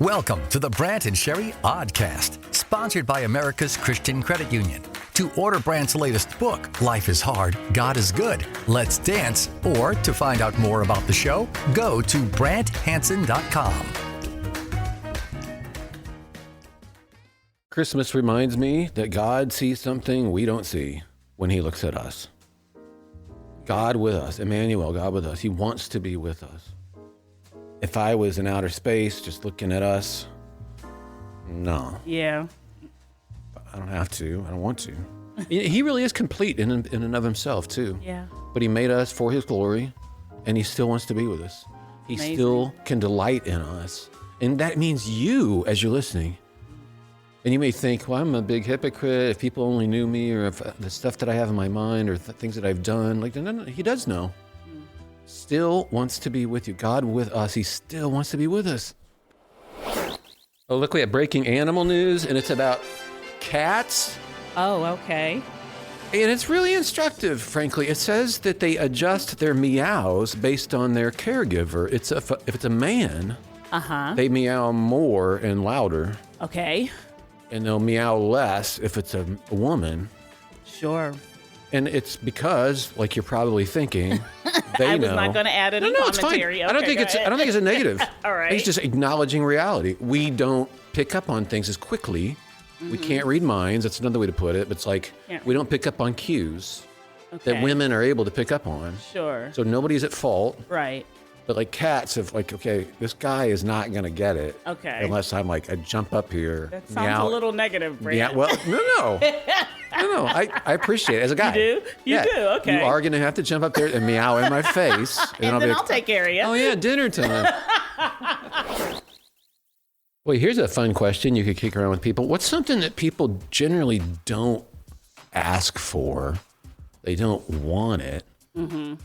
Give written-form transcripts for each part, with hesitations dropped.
Welcome to the Brant and Sherry Oddcast, sponsored by America's Christian Credit Union. To order Brant's latest book, Life is Hard, God is Good, Let's Dance, or to find out more about the show, go to BrantHansen.com. Christmas reminds me that God sees something we don't see when he looks at us. God with us, Emmanuel, God with us. He wants to be with us. If I was in outer space just looking at us, no. Yeah. I don't have to. I don't want to. He really is complete in and of himself, too. Yeah. But he made us for his glory, and he still wants to be with us. He Amazing. still can delight in us. And that means you, as you're listening. And you may think, well, I'm a big hypocrite. If people only knew me, or if the stuff that I have in my mind, or things that I've done. Like, no, he does know. Still wants to be with you. God with us. He still wants to be with us. Oh, look, we have breaking animal news, and it's about cats. Oh, okay. And it's really instructive, frankly. It says that they adjust their meows based on their caregiver. If it's a man, they meow more and louder. Okay. And they'll meow less if it's a woman. Sure. And it's because, like you're probably thinking, they know. I was not going to add any commentary. It's fine. Okay, I don't think it's a negative. All right. It's just acknowledging reality. We don't pick up on things as quickly. We can't read minds. That's another way to put it. But it's like we don't pick up on cues that women are able to pick up on. Sure. So nobody's at fault. Right. But like cats have like, okay, this guy is not going to get it. Okay. Unless I'm like, I jump up here. That sounds a little negative, Brant. Yeah, well, no. I appreciate it as a guy. You do? You do? Okay. You are going to have to jump up there and meow in my face. And then I'll take care of you. Oh, yeah, dinner time. Well, here's a fun question you could kick around with people. What's something that people generally don't ask for? They don't want it. Mm-hmm.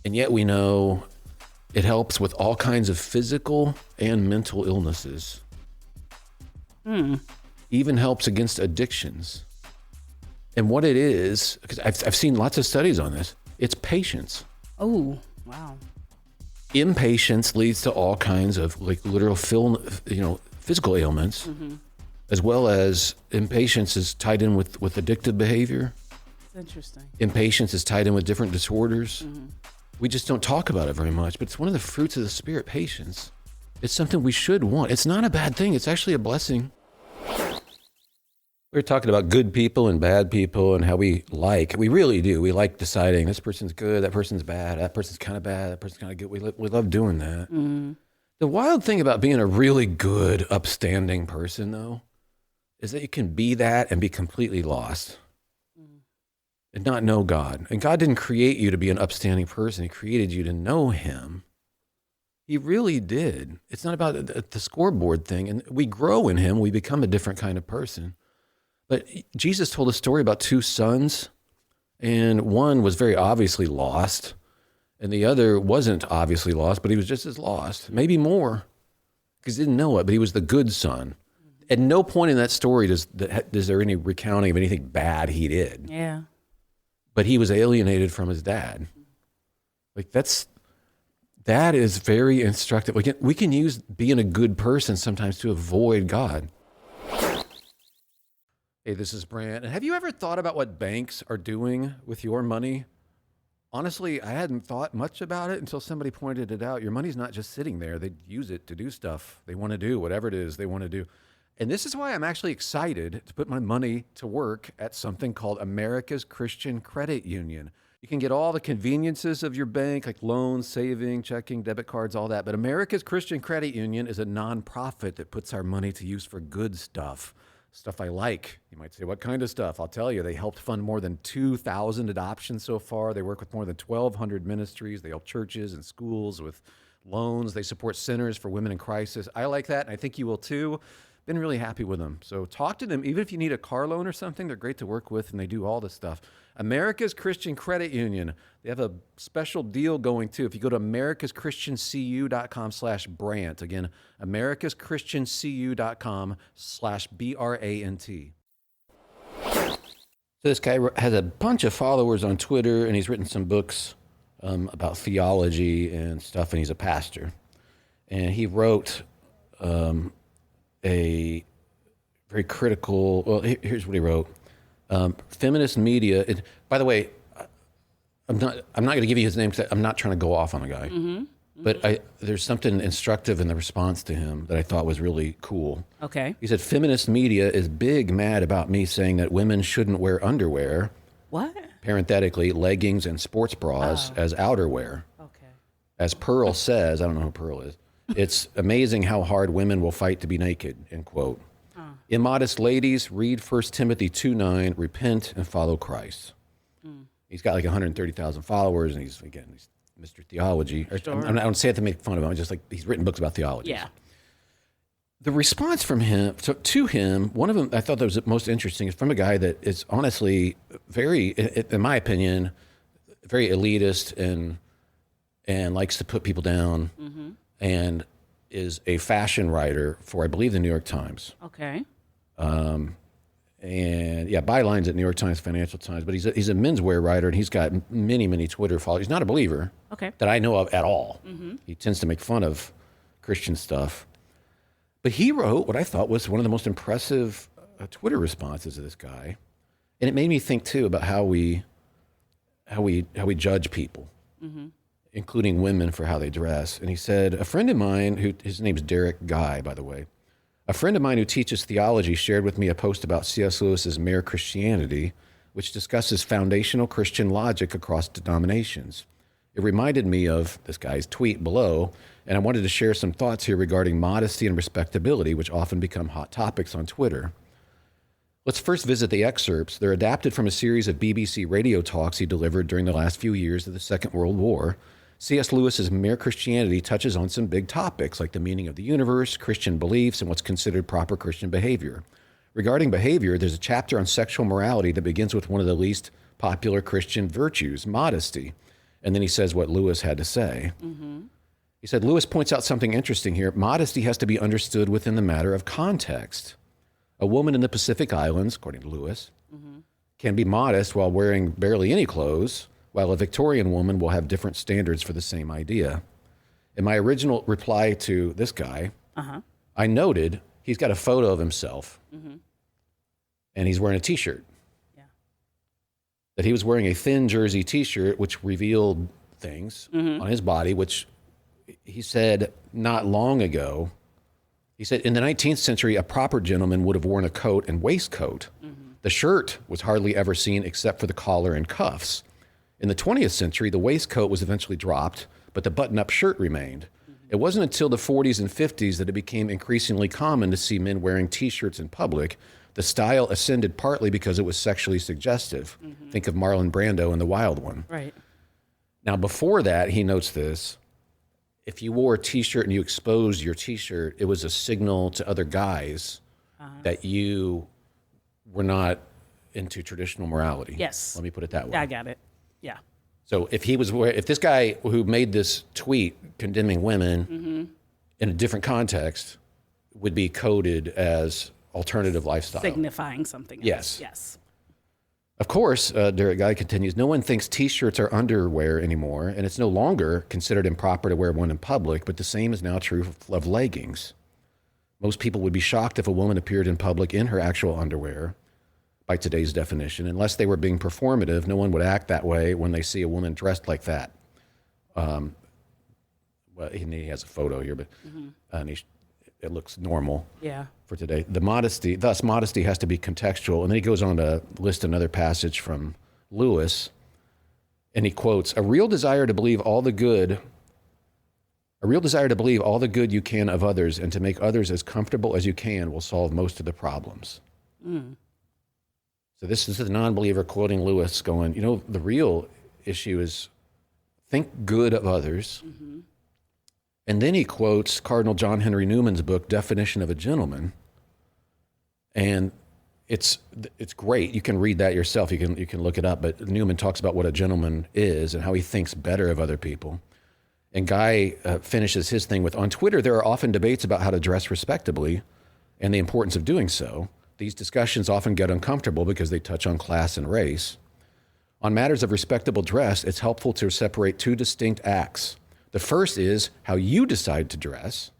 And yet we know it helps with all kinds of physical and mental illnesses. Even helps against addictions. And what it is, because I've seen lots of studies on this, it's patience. Oh, wow. Impatience leads to all kinds of like literal physical ailments, as well as impatience is tied in with addictive behavior. That's interesting. Impatience is tied in with different disorders. We just don't talk about it very much, but it's one of the fruits of the Spirit, patience. It's something we should want. It's not a bad thing. It's actually a blessing. We're talking about good people and bad people and how we really do. We like deciding this person's good, that person's bad, that person's kind of bad, that person's kind of good. We love doing that. The wild thing about being a really good, upstanding person, though, is that you can be that and be completely lost and not know God. And God didn't create you to be an upstanding person. He created you to know him. He really did. It's not about the scoreboard thing. And we grow in him. We become a different kind of person. But Jesus told a story about two sons, and one was very obviously lost, and the other wasn't obviously lost, but he was just as lost, maybe more, because he didn't know it, but he was the good son. At no point in that story is there any recounting of anything bad he did. Yeah. But he was alienated from his dad. Like that is very instructive. We can use being a good person sometimes to avoid God. Hey, this is Brant. And have you ever thought about what banks are doing with your money? Honestly, I hadn't thought much about it until somebody pointed it out. Your money's not just sitting there. They use it to do stuff they want to do, whatever it is they want to do. And this is why I'm actually excited to put my money to work at something called America's Christian Credit Union. You can get all the conveniences of your bank, like loans, saving, checking, debit cards, all that. But America's Christian Credit Union is a nonprofit that puts our money to use for good stuff. Stuff I like. You might say, what kind of stuff? I'll tell you, they helped fund more than 2,000 adoptions so far. They work with more than 1,200 ministries. They help churches and schools with loans. They support centers for women in crisis. I like that, and I think you will too. Been really happy with them. So talk to them. Even if you need a car loan or something, they're great to work with, and they do all this stuff. America's Christian Credit Union. They have a special deal going too. If you go to americaschristiancu.com/Brant. Again, americaschristiancu.com/BRANT. So this guy has a bunch of followers on Twitter, and he's written some books about theology and stuff, and he's a pastor. And he wrote a very critical. Well, here's what he wrote: feminist media. By the way, I'm not going to give you his name because I'm not trying to go off on the guy. But there's something instructive in the response to him that I thought was really cool. Okay. He said, feminist media is big mad about me saying that women shouldn't wear underwear, What? parenthetically, leggings and sports bras as outerwear. Okay. As Pearl says, I don't know who Pearl is, it's amazing how hard women will fight to be naked, end quote. Immodest ladies, read 1 Timothy 2:9, repent and follow Christ. He's got like 130,000 followers, and he's Mr. Theology. Sure. I don't say it to make fun of him. I'm just like, he's written books about theology. Yeah. The response from him to him, one of them I thought that was most interesting, is from a guy that is honestly very, in my opinion, very elitist and likes to put people down, and is a fashion writer for, I believe, the New York Times. Okay. And yeah, bylines at New York Times, Financial Times, but he's a menswear writer, and he's got many Twitter followers. He's not a believer that I know of at all. He tends to make fun of Christian stuff. But he wrote what I thought was one of the most impressive Twitter responses to this guy. And it made me think too about how we judge people, including women, for how they dress. And he said, a friend of mine his name's Derek Guy, by the way. A friend of mine who teaches theology shared with me a post about C.S. Lewis's Mere Christianity, which discusses foundational Christian logic across denominations. It reminded me of this guy's tweet below, and I wanted to share some thoughts here regarding modesty and respectability, which often become hot topics on Twitter. Let's first visit the excerpts. They're adapted from a series of BBC radio talks he delivered during the last few years of the Second World War. C.S. Lewis's Mere Christianity touches on some big topics like the meaning of the universe, Christian beliefs, and what's considered proper Christian behavior. Regarding behavior, there's a chapter on sexual morality that begins with one of the least popular Christian virtues, modesty. And then he says what Lewis had to say. He said, Lewis points out something interesting here. Modesty has to be understood within the matter of context. A woman in the Pacific Islands, according to Lewis, can be modest while wearing barely any clothes, while a Victorian woman will have different standards for the same idea. In my original reply to this guy, I noted he's got a photo of himself, and he's wearing a T-shirt. Yeah. That he was wearing a thin jersey T-shirt, which revealed things on his body, which he said not long ago. He said, in the 19th century, a proper gentleman would have worn a coat and waistcoat. The shirt was hardly ever seen except for the collar and cuffs. In the 20th century, the waistcoat was eventually dropped, but the button-up shirt remained. It wasn't until the 40s and 50s that it became increasingly common to see men wearing T-shirts in public. The style ascended partly because it was sexually suggestive. Think of Marlon Brando in The Wild One. Right. Now, before that, he notes this. If you wore a T-shirt and you exposed your T-shirt, it was a signal to other guys that you were not into traditional morality. Yes. Let me put it that way. I got it. Yeah. So if this guy who made this tweet condemning women in a different context would be coded as alternative lifestyle. Signifying something else. Yes. Yes. Of course, Derek Guy continues, no one thinks T-shirts are underwear anymore, and it's no longer considered improper to wear one in public, but the same is now true of leggings. Most people would be shocked if a woman appeared in public in her actual underwear, by today's definition. Unless they were being performative, no one would act that way when they see a woman dressed like that. Well, he has a photo here, but and it looks normal for today. Thus modesty has to be contextual. And then he goes on to list another passage from Lewis, and he quotes, a real desire to believe all the good you can of others and to make others as comfortable as you can will solve most of the problems. So this is a non-believer quoting Lewis going, the real issue is think good of others. And then he quotes Cardinal John Henry Newman's book, Definition of a Gentleman. And it's great. You can read that yourself. You can look it up. But Newman talks about what a gentleman is and how he thinks better of other people. And Guy finishes his thing with, on Twitter, there are often debates about how to dress respectably and the importance of doing so. These discussions often get uncomfortable because they touch on class and race. On matters of respectable dress, it's helpful to separate two distinct acts. The first is how you decide to dress,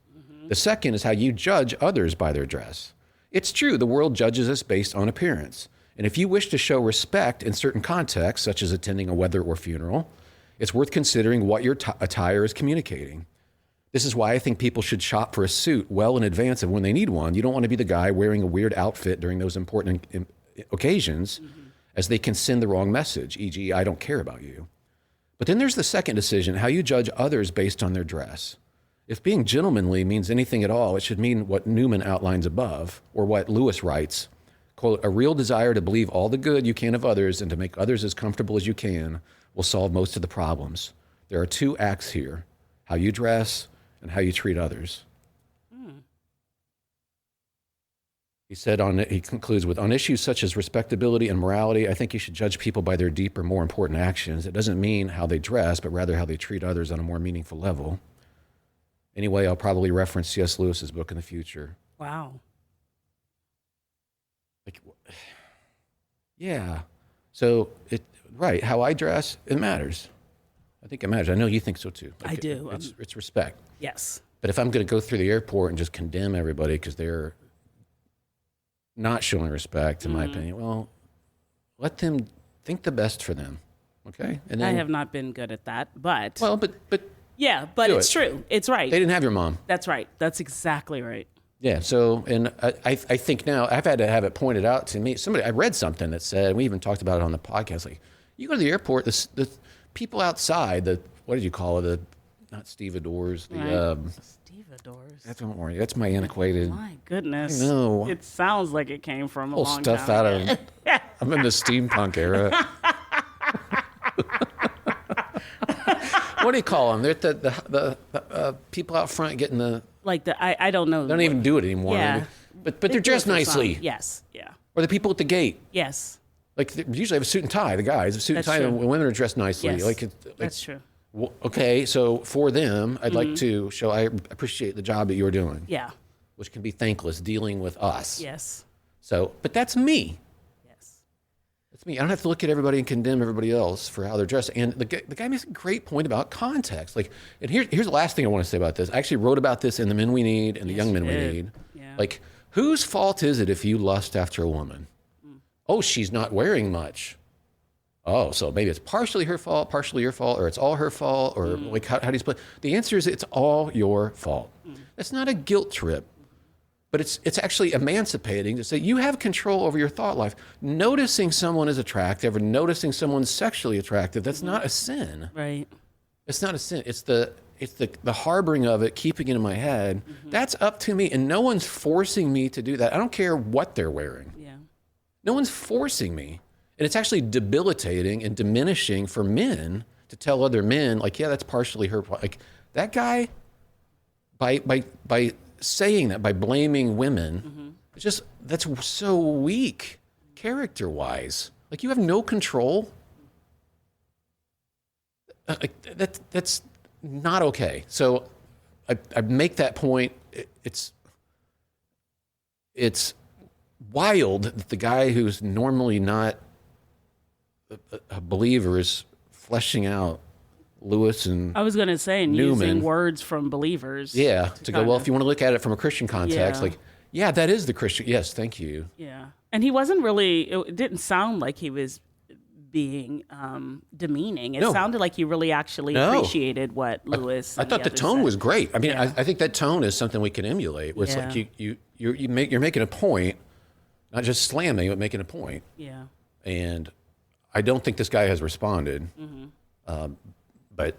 The second is how you judge others by their dress. It's true, the world judges us based on appearance. And if you wish to show respect in certain contexts, such as attending a wedding or funeral, it's worth considering what your attire is communicating. This is why I think people should shop for a suit well in advance of when they need one. You don't want to be the guy wearing a weird outfit during those important occasions, as they can send the wrong message, e.g., I don't care about you. But then there's the second decision, how you judge others based on their dress. If being gentlemanly means anything at all, it should mean what Newman outlines above, or what Lewis writes, quote, a real desire to believe all the good you can of others and to make others as comfortable as you can will solve most of the problems. There are two acts here, how you dress and how you treat others. He said, he concludes with, on issues such as respectability and morality, I think you should judge people by their deeper, more important actions. It doesn't mean how they dress, but rather how they treat others on a more meaningful level. Anyway, I'll probably reference C.S. Lewis's book in the future. Wow. Like, yeah. So, right, how I dress, it matters. I think it matters. I know you think so too. Like, I do. It's respect. Yes. But if I'm going to go through the airport and just condemn everybody because they're not showing respect, in my opinion, well, let them think the best for them, okay? And then, I have not been good at that, but... Well, but yeah, but it's true. It's right. They didn't have your mom. That's right. That's exactly right. Yeah, so, and I think now, I've had to have it pointed out to me. I read something that said, we even talked about it on the podcast, like, you go to the airport, the people outside, what did you call it? Not stevedores, Stevedores. don't worry, that's my antiquated. My goodness. I know. It sounds like it came from a long Stuff time out ago. of, I'm in the steampunk era. What do you call them? They're the people out front getting the... Like I don't know. They don't even do it anymore. Yeah. But they're dressed nicely. Yes. Yeah. Or the people at the gate. Yes. Like, they usually have a suit and tie. The guys have a suit and tie. True. And the women are dressed nicely. Yes. That's true. Well, okay, so for them, I'd like to show I appreciate the job that you're doing. Yeah. Which can be thankless, dealing with us. Yes. So, but that's me. Yes. That's me. I don't have to look at everybody and condemn everybody else for how they're dressed. And the guy makes a great point about context. Like, and here's the last thing I want to say about this. I actually wrote about this in The Men We Need and The Young Men We Need. Yeah. Like, whose fault is it if you lust after a woman? Oh, she's not wearing much. Oh, so maybe it's partially her fault, partially your fault, or it's all her fault, or like how do you split? The answer is it's all your fault. It's not a guilt trip, but it's actually emancipating to say you have control over your thought life. Noticing someone is attractive or noticing someone's sexually attractive, that's not a sin. Right. It's not a sin. It's the harboring of it, keeping it in my head. That's up to me, and no one's forcing me to do that. I don't care what they're wearing. Yeah. No one's forcing me. And it's actually debilitating and diminishing for men to tell other men, like, yeah, that's partially her fault. Like, that guy, by saying that, by blaming women, it's just, that's so weak character-wise. Like, you have no control. That's not okay. So I make that point. It's wild that the guy who's normally not a believer is fleshing out Lewis and I was going to say, and Newman. using words from believers. Yeah, to go, well, if you want to look at it from a Christian context, Yeah. like, yeah, that is the Christian. Yes, thank you. Yeah. And he wasn't really, it didn't sound like he was being demeaning. It No. sounded like he really actually No. appreciated what Lewis I and thought the others tone said. was great. I mean, Yeah. I think that tone is something we can emulate. Where it's Yeah. like you're making a point, not just slamming, but making a point. Yeah. And I don't think this guy has responded. But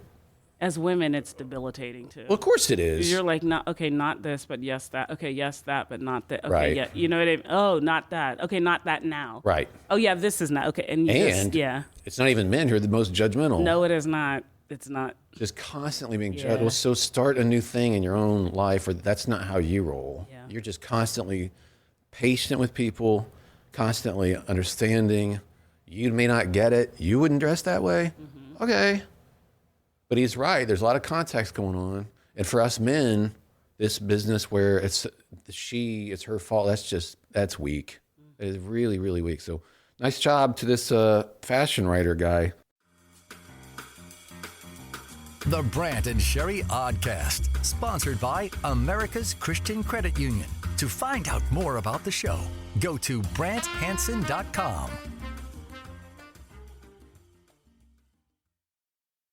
As women, it's debilitating too. well, of course it is. You're like, not this, but yes, that. Okay, yes, that, but not that. Okay, Right. yeah. You know what I mean? Oh, not that. Okay, not that now. Right. Oh, yeah, this is not. Okay. And, And yeah. it's not even men who are the most judgmental. No, it is not. It's not. Just constantly being Yeah. judged. Well, so start a new thing in your own life, or that's not how you roll. Yeah. You're just constantly patient with people, constantly understanding. You may not get it. You wouldn't dress that way. Okay. But he's right. There's a lot of context going on. And for us men, this business where it's her fault, that's weak. It is really, really weak. So nice job to this fashion writer guy. The Brant and Sherry Oddcast, sponsored by America's Christian Credit Union. To find out more about the show, go to BrantHansen.com.